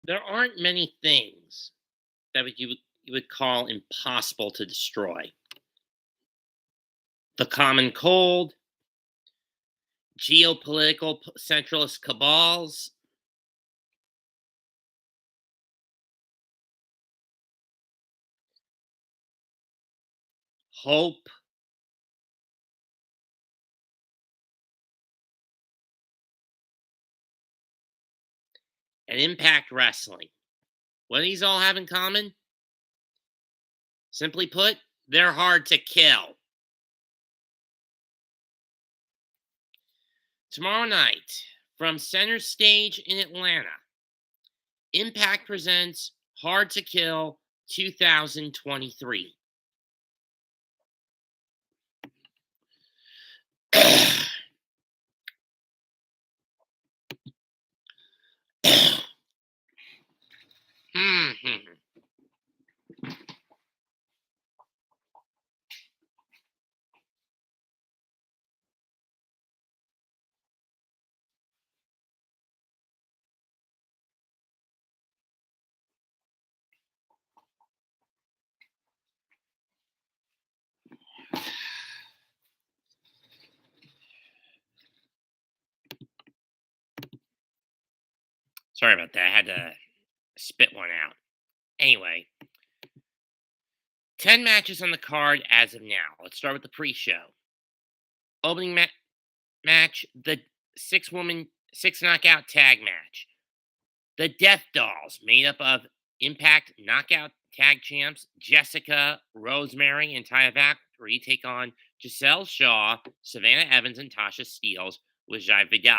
There aren't many things that you would call impossible to destroy. The common cold, geopolitical centralist cabals, hope, and Impact Wrestling. What do these all have in common? Simply put, they're hard to kill. Tomorrow night, from Center Stage in Atlanta, Impact presents Hard to Kill 2023. Sorry about that. I had to spit one out. Anyway, 10 matches on the card as of now. Let's start with the pre-show. Opening match, the 6 knockout tag match. The DeathDollz, made up of Impact knockout tag champs Jessicka, Rosemary, and Taya Valkyrie, take on Gisele Shaw, Savannah Evans, and Tasha Steelz with Vidal.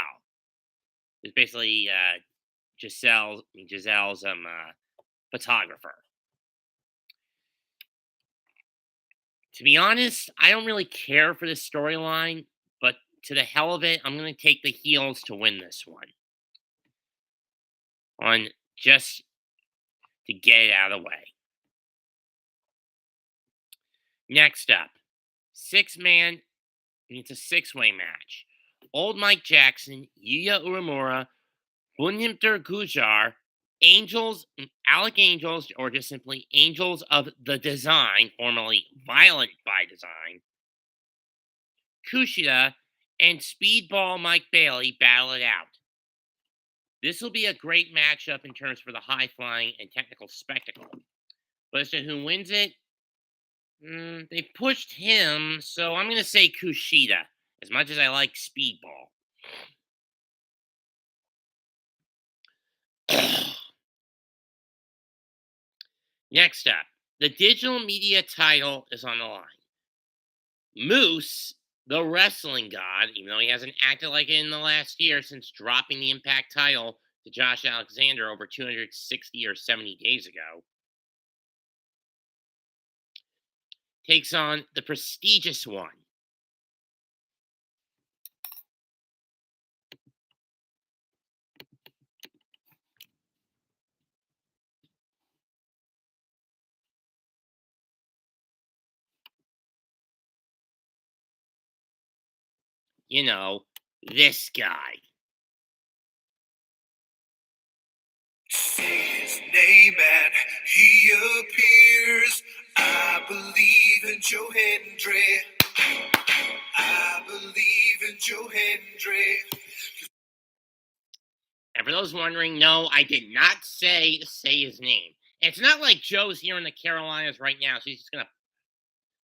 It's basically Gisele's photographer. To be honest, I don't really care for this storyline, but to the hell of it, I'm going to take the heels to win this one. On just to get it out of the way. Next up, it's a 6-way match. Old Mike Jackson, Yuya Uemura, Bhupinder Gujjar, Alec Angels, or just simply Angels of the Design, formerly Violent by Design, Kushida, and Speedball Mike Bailey battle it out. This will be a great matchup in terms for the high-flying and technical spectacle. But as to who wins it, they pushed him, so I'm going to say Kushida, as much as I like Speedball. Next up, the digital media title is on the line. Moose, the wrestling god, even though he hasn't acted like it in the last year since dropping the Impact title to Josh Alexander over 260 or 70 days ago, takes on the prestigious one. You know, this guy. Say his name and he appears. I believe in Joe Hendry. I believe in Joe Hendry. And for those wondering, no, I did not say his name. And it's not like Joe's here in the Carolinas right now, so he's just gonna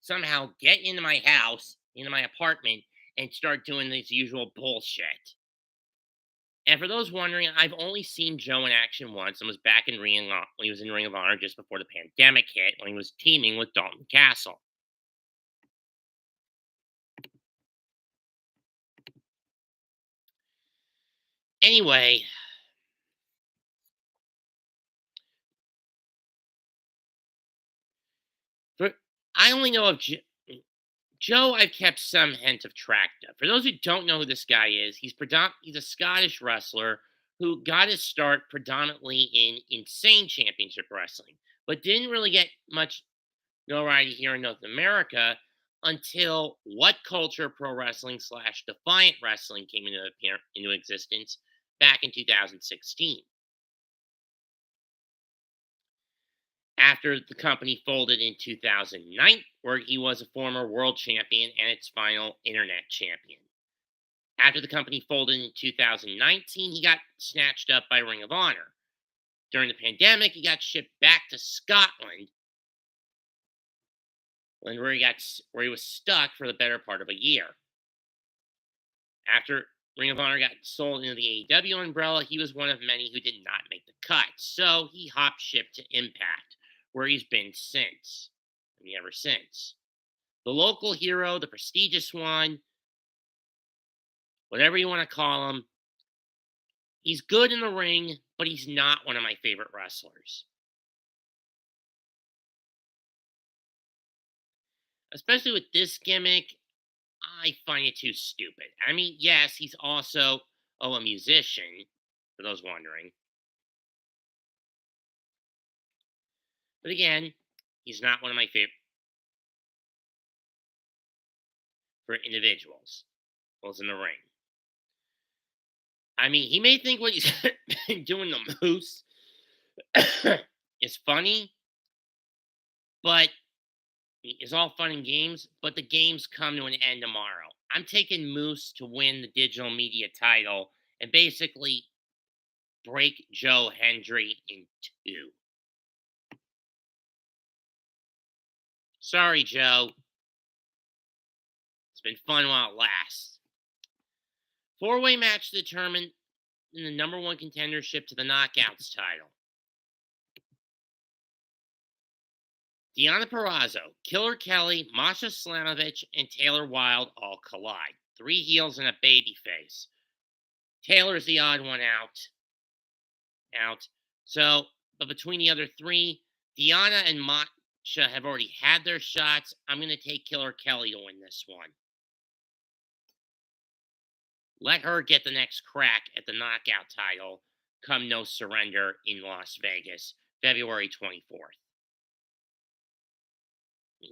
somehow get into my house, into my apartment, and start doing this usual bullshit. And for those wondering, I've only seen Joe in action once and was back in when he was in Ring of Honor just before the pandemic hit, when he was teaming with Dalton Castle. Anyway, I only know of Joe. I've kept some hint of track of. For those who don't know who this guy is, he's a Scottish wrestler who got his start predominantly in Insane Championship Wrestling, but didn't really get much notoriety here in North America until What Culture Pro Wrestling / Defiant Wrestling came into existence back in 2016. after the company folded in 2009, where he was a former world champion and its final internet champion. After the company folded in 2019, he got snatched up by Ring of Honor. During the pandemic, he got shipped back to Scotland, where he was stuck for the better part of a year. After Ring of Honor got sold into the AEW umbrella, he was one of many who did not make the cut, so he hopped ship to Impact, where he's been since. Ever since. The local hero, the prestigious one, whatever you want to call him, he's good in the ring, but he's not one of my favorite wrestlers. Especially with this gimmick, I find it too stupid. I mean, yes, he's also a musician, for those wondering. But again, he's not one of my favorite for individuals. Was in the ring. I mean, he may think what he's been doing the Moose is funny, but it's all fun and games, but the games come to an end tomorrow. I'm taking Moose to win the digital media title and basically break Joe Hendry in two. Sorry, Joe. It's been fun while it lasts. Four-way match to determine the number one contendership to the Knockouts title. Deonna Purrazzo, Killer Kelly, Masha Slamovich, and Taylor Wilde all collide. 3 heels and a babyface. Taylor's the odd one out. So, but between the other 3, Deonna and Masha have already had their shots. I'm going to take Killer Kelly to win this one. Let her get the next crack at the knockout title come No Surrender in Las Vegas, February 24th.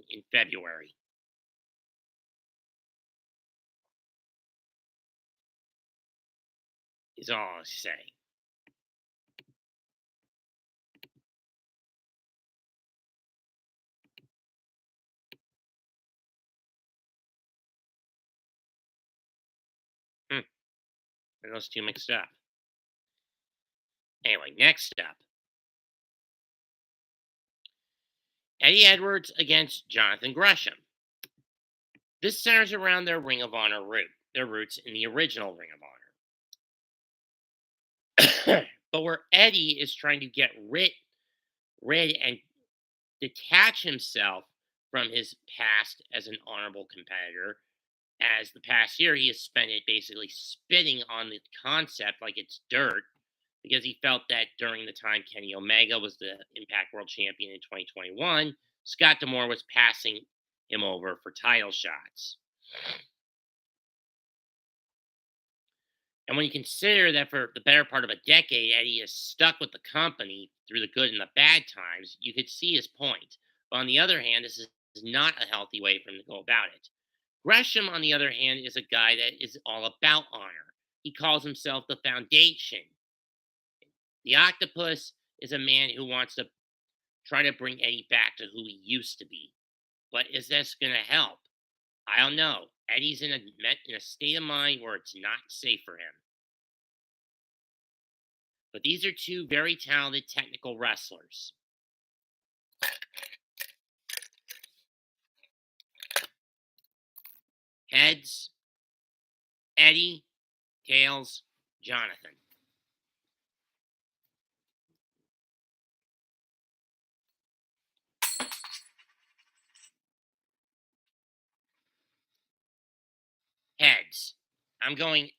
In February. Is all I'll say. And those two mixed up. Anyway, next up. Eddie Edwards against Johnathan Gresham. This centers around their Ring of Honor their roots in the original Ring of Honor. But where Eddie is trying to get rid and detach himself from his past as an honorable competitor, as the past year he has spent it basically spitting on the concept like it's dirt, because he felt that during the time Kenny Omega was the Impact World Champion in 2021, Scott D'Amore was passing him over for title shots. And when you consider that for the better part of a decade, Eddie is stuck with the company through the good and the bad times, you could see his point. But on the other hand, this is not a healthy way for him to go about it. Gresham, on the other hand, is a guy that is all about honor. He calls himself the Foundation. The Octopus is a man who wants to try to bring Eddie back to who he used to be. But is this going to help? I don't know. Eddie's in a state of mind where it's not safe for him. But these are 2 very talented technical wrestlers. Heads, Eddie, tails, Johnathan. Heads. I'm going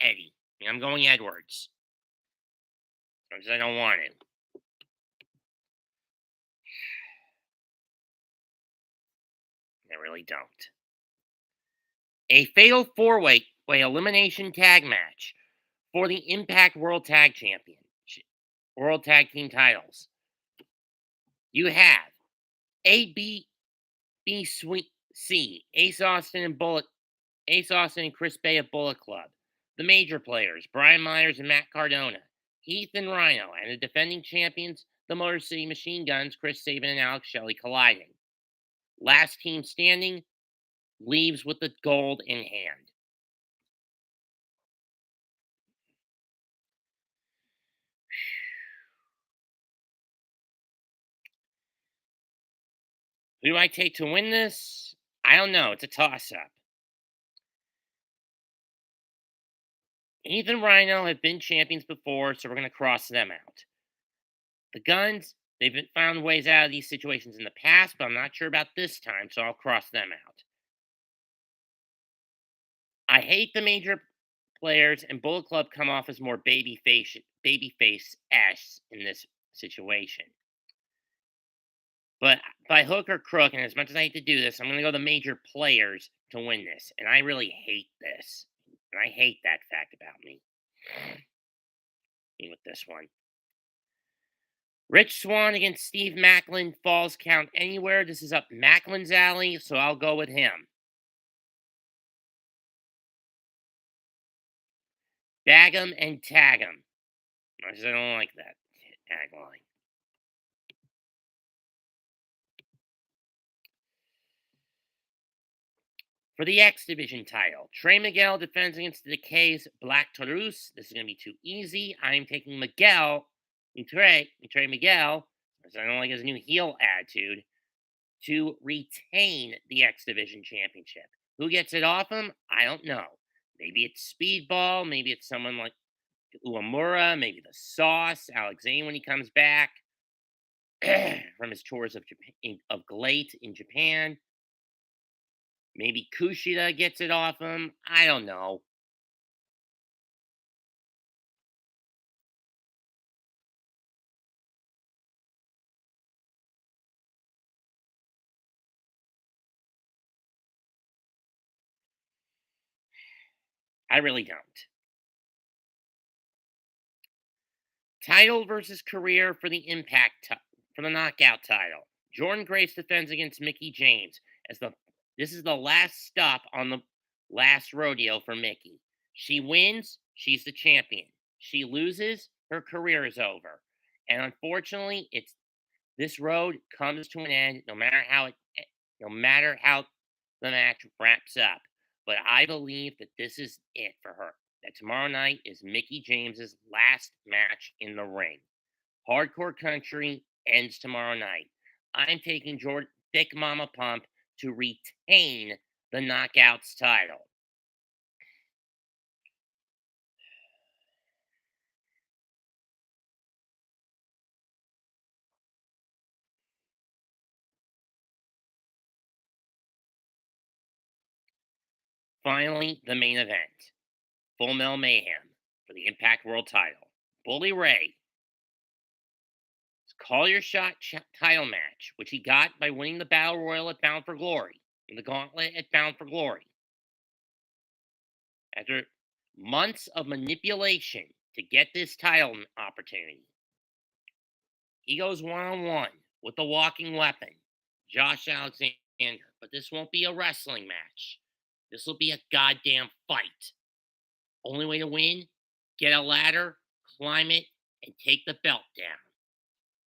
Eddie. I'm going Edwards. Because I don't want it. I really don't. A fatal 4-way elimination tag match for the Impact World Tag Championship, World Tag Team titles. You have ABC, Ace Austin and Chris Bay of Bullet Club. The major players, Brian Myers and Matt Cardona. Heath and Rhino, and the defending champions, the Motor City Machine Guns, Chris Sabin and Alex Shelley, colliding. Last team standing leaves with the gold in hand. Who do I take to win this? I don't know. It's a toss-up. Ethan Rhino have been champions before, so we're going to cross them out. The Guns, they've found ways out of these situations in the past, but I'm not sure about this time, so I'll cross them out. I hate the major players, and Bullet Club come off as more babyface-esque in this situation. But by hook or crook, and as much as I hate to do this, I'm going to go the major players to win this. And I really hate this. And I hate that fact about me. With this one. Rich Swann against Steve Macklin. Falls count anywhere. This is up Macklin's alley, so I'll go with him. Bag 'em and tag 'em. I don't like that tagline. For the X Division title, Trey Miguel defends against the Decay's Black Taurus. This is going to be too easy. I'm taking Trey Miguel, because I don't like his new heel attitude, to retain the X Division Championship. Who gets it off him? I don't know. Maybe it's Speedball. Maybe it's someone like Uemura. Maybe the Sauce, Alex Zane when he comes back from his tours of Galate in Japan. Maybe Kushida gets it off him. I don't know. I really don't. Title versus career for the for the knockout title. Jordan Grace defends against Mickie James this is the last stop on the last rodeo for Mickie. She wins, she's the champion. She loses, her career is over. And unfortunately, this road comes to an end no matter how the match wraps up. But I believe that this is it for her. That tomorrow night is Mickie James's last match in the ring. Hardcore Country ends tomorrow night. I'm taking Thick Mama Pump to retain the Knockouts title. Finally, the main event. Full Metal Mayhem for the Impact World title. Bully Ray. Call Your Shot title match, which he got by winning the Battle Royal at Bound for Glory, in the Gauntlet at Bound for Glory. After months of manipulation to get this title opportunity, he goes one-on-one with the walking weapon, Josh Alexander. But this won't be a wrestling match. This will be a goddamn fight. Only way to win, get a ladder, climb it, and take the belt down.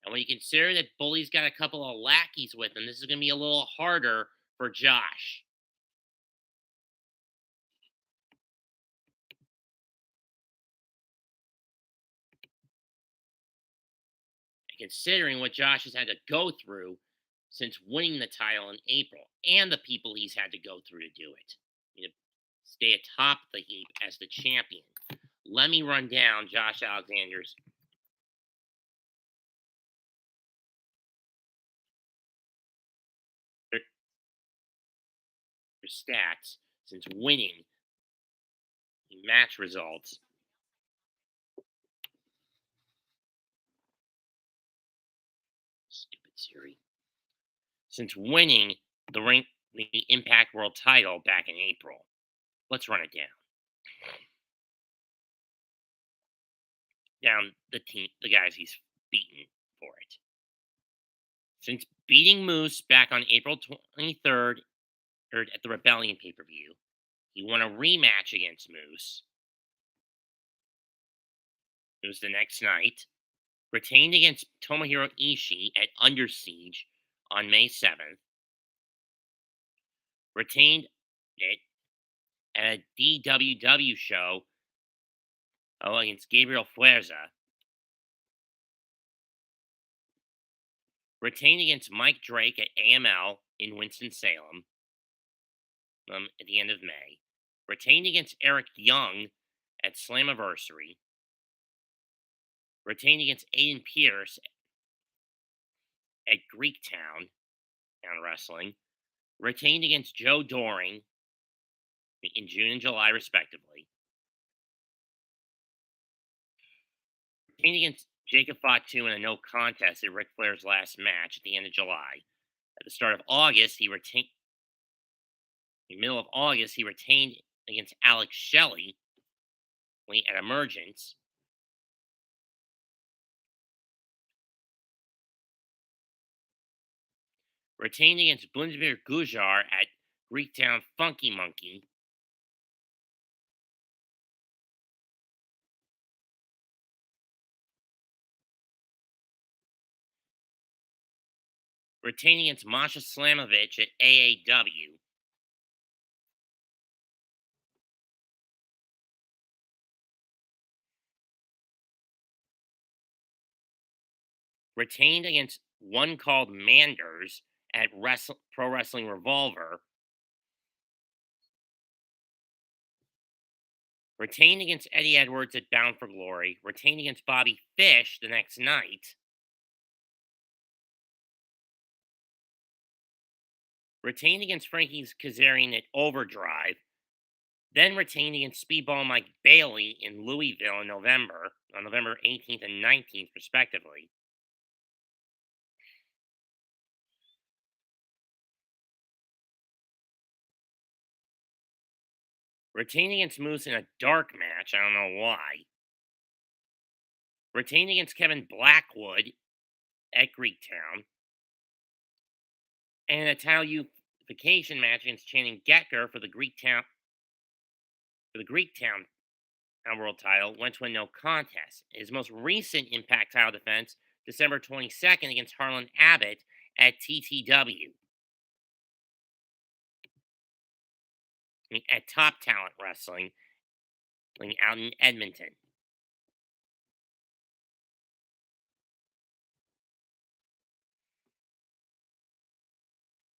And when you consider that Bully's got a couple of lackeys with him, this is going to be a little harder for Josh. And considering what Josh has had to go through since winning the title in April, and the people he's had to go through to do it, stay atop the heap as the champion. Let me run down Josh Alexander's stats since winning match results. Stupid Siri. Since winning the Impact World title back in April. Let's run it down. Down the guys he's beaten for it. Since beating Moose back on April 23rd at the Rebellion pay-per-view, he won a rematch against Moose. It was the next night. Retained against Tomohiro Ishii at Under Siege on May 7th. Retained it at a DWW show against Gabriel Fuerza. Retained against Mike Drake at AML in Winston-Salem at the end of May. Retained against Eric Young at Slammiversary. Retained against Aiden Pierce at Greektown Wrestling. Retained against Joe Doring in June and July, respectively. Retained against Jacob Fatu in a no contest at Ric Flair's last match at the end of July. At the start of August, in the middle of August, he retained against Alex Shelley at Emergence. Retained against Bhupinder Gujjar at Greektown Funky Monkey. Retained against Masha Slamovich at AAW. Retained against one called Manders at Pro Wrestling Revolver. Retained against Eddie Edwards at Bound for Glory. Retained against Bobby Fish the next night. Retained against Frankie Kazarian at Overdrive. Then retained against Speedball Mike Bailey in Louisville in November, on November 18th and 19th, respectively. Retained against Moose in a dark match. I don't know why. Retained against Kevin Blackwood at Greektown. And a title unification match against Channing Gecker for the Greektown World title went to a no contest. His most recent Impact title defense, December 22nd, against Harlan Abbott at TTW. At Top Talent Wrestling out in Edmonton.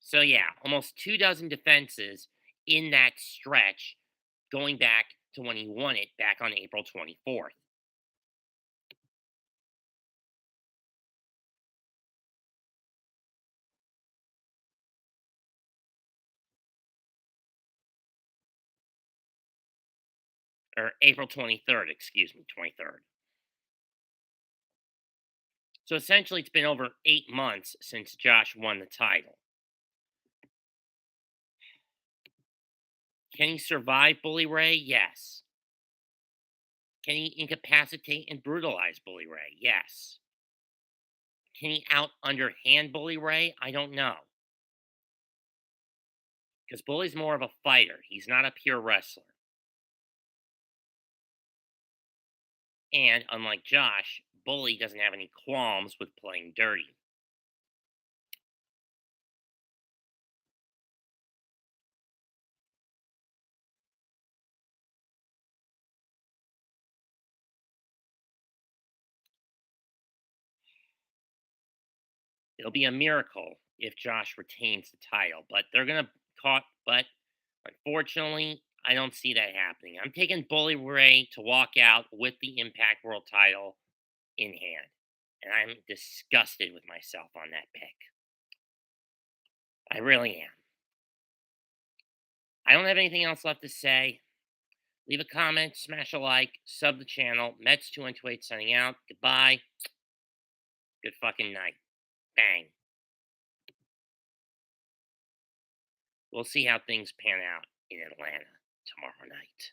So yeah, almost 24 defenses in that stretch, going back to when he won it back on April 24th. Or April 23rd, excuse me, 23rd. So essentially, it's been over 8 months since Josh won the title. Can he survive Bully Ray? Yes. Can he incapacitate and brutalize Bully Ray? Yes. Can he underhand Bully Ray? I don't know. Because Bully's more of a fighter. He's not a pure wrestler. And unlike Josh, Bully doesn't have any qualms with playing dirty. It'll be a miracle if Josh retains the title, but but unfortunately, I don't see that happening. I'm taking Bully Ray to walk out with the Impact World title in hand. And I'm disgusted with myself on that pick. I really am. I don't have anything else left to say. Leave a comment, smash a like, sub the channel. Mets2128 signing out. Goodbye. Good fucking night. Bang. We'll see how things pan out in Atlanta tomorrow night.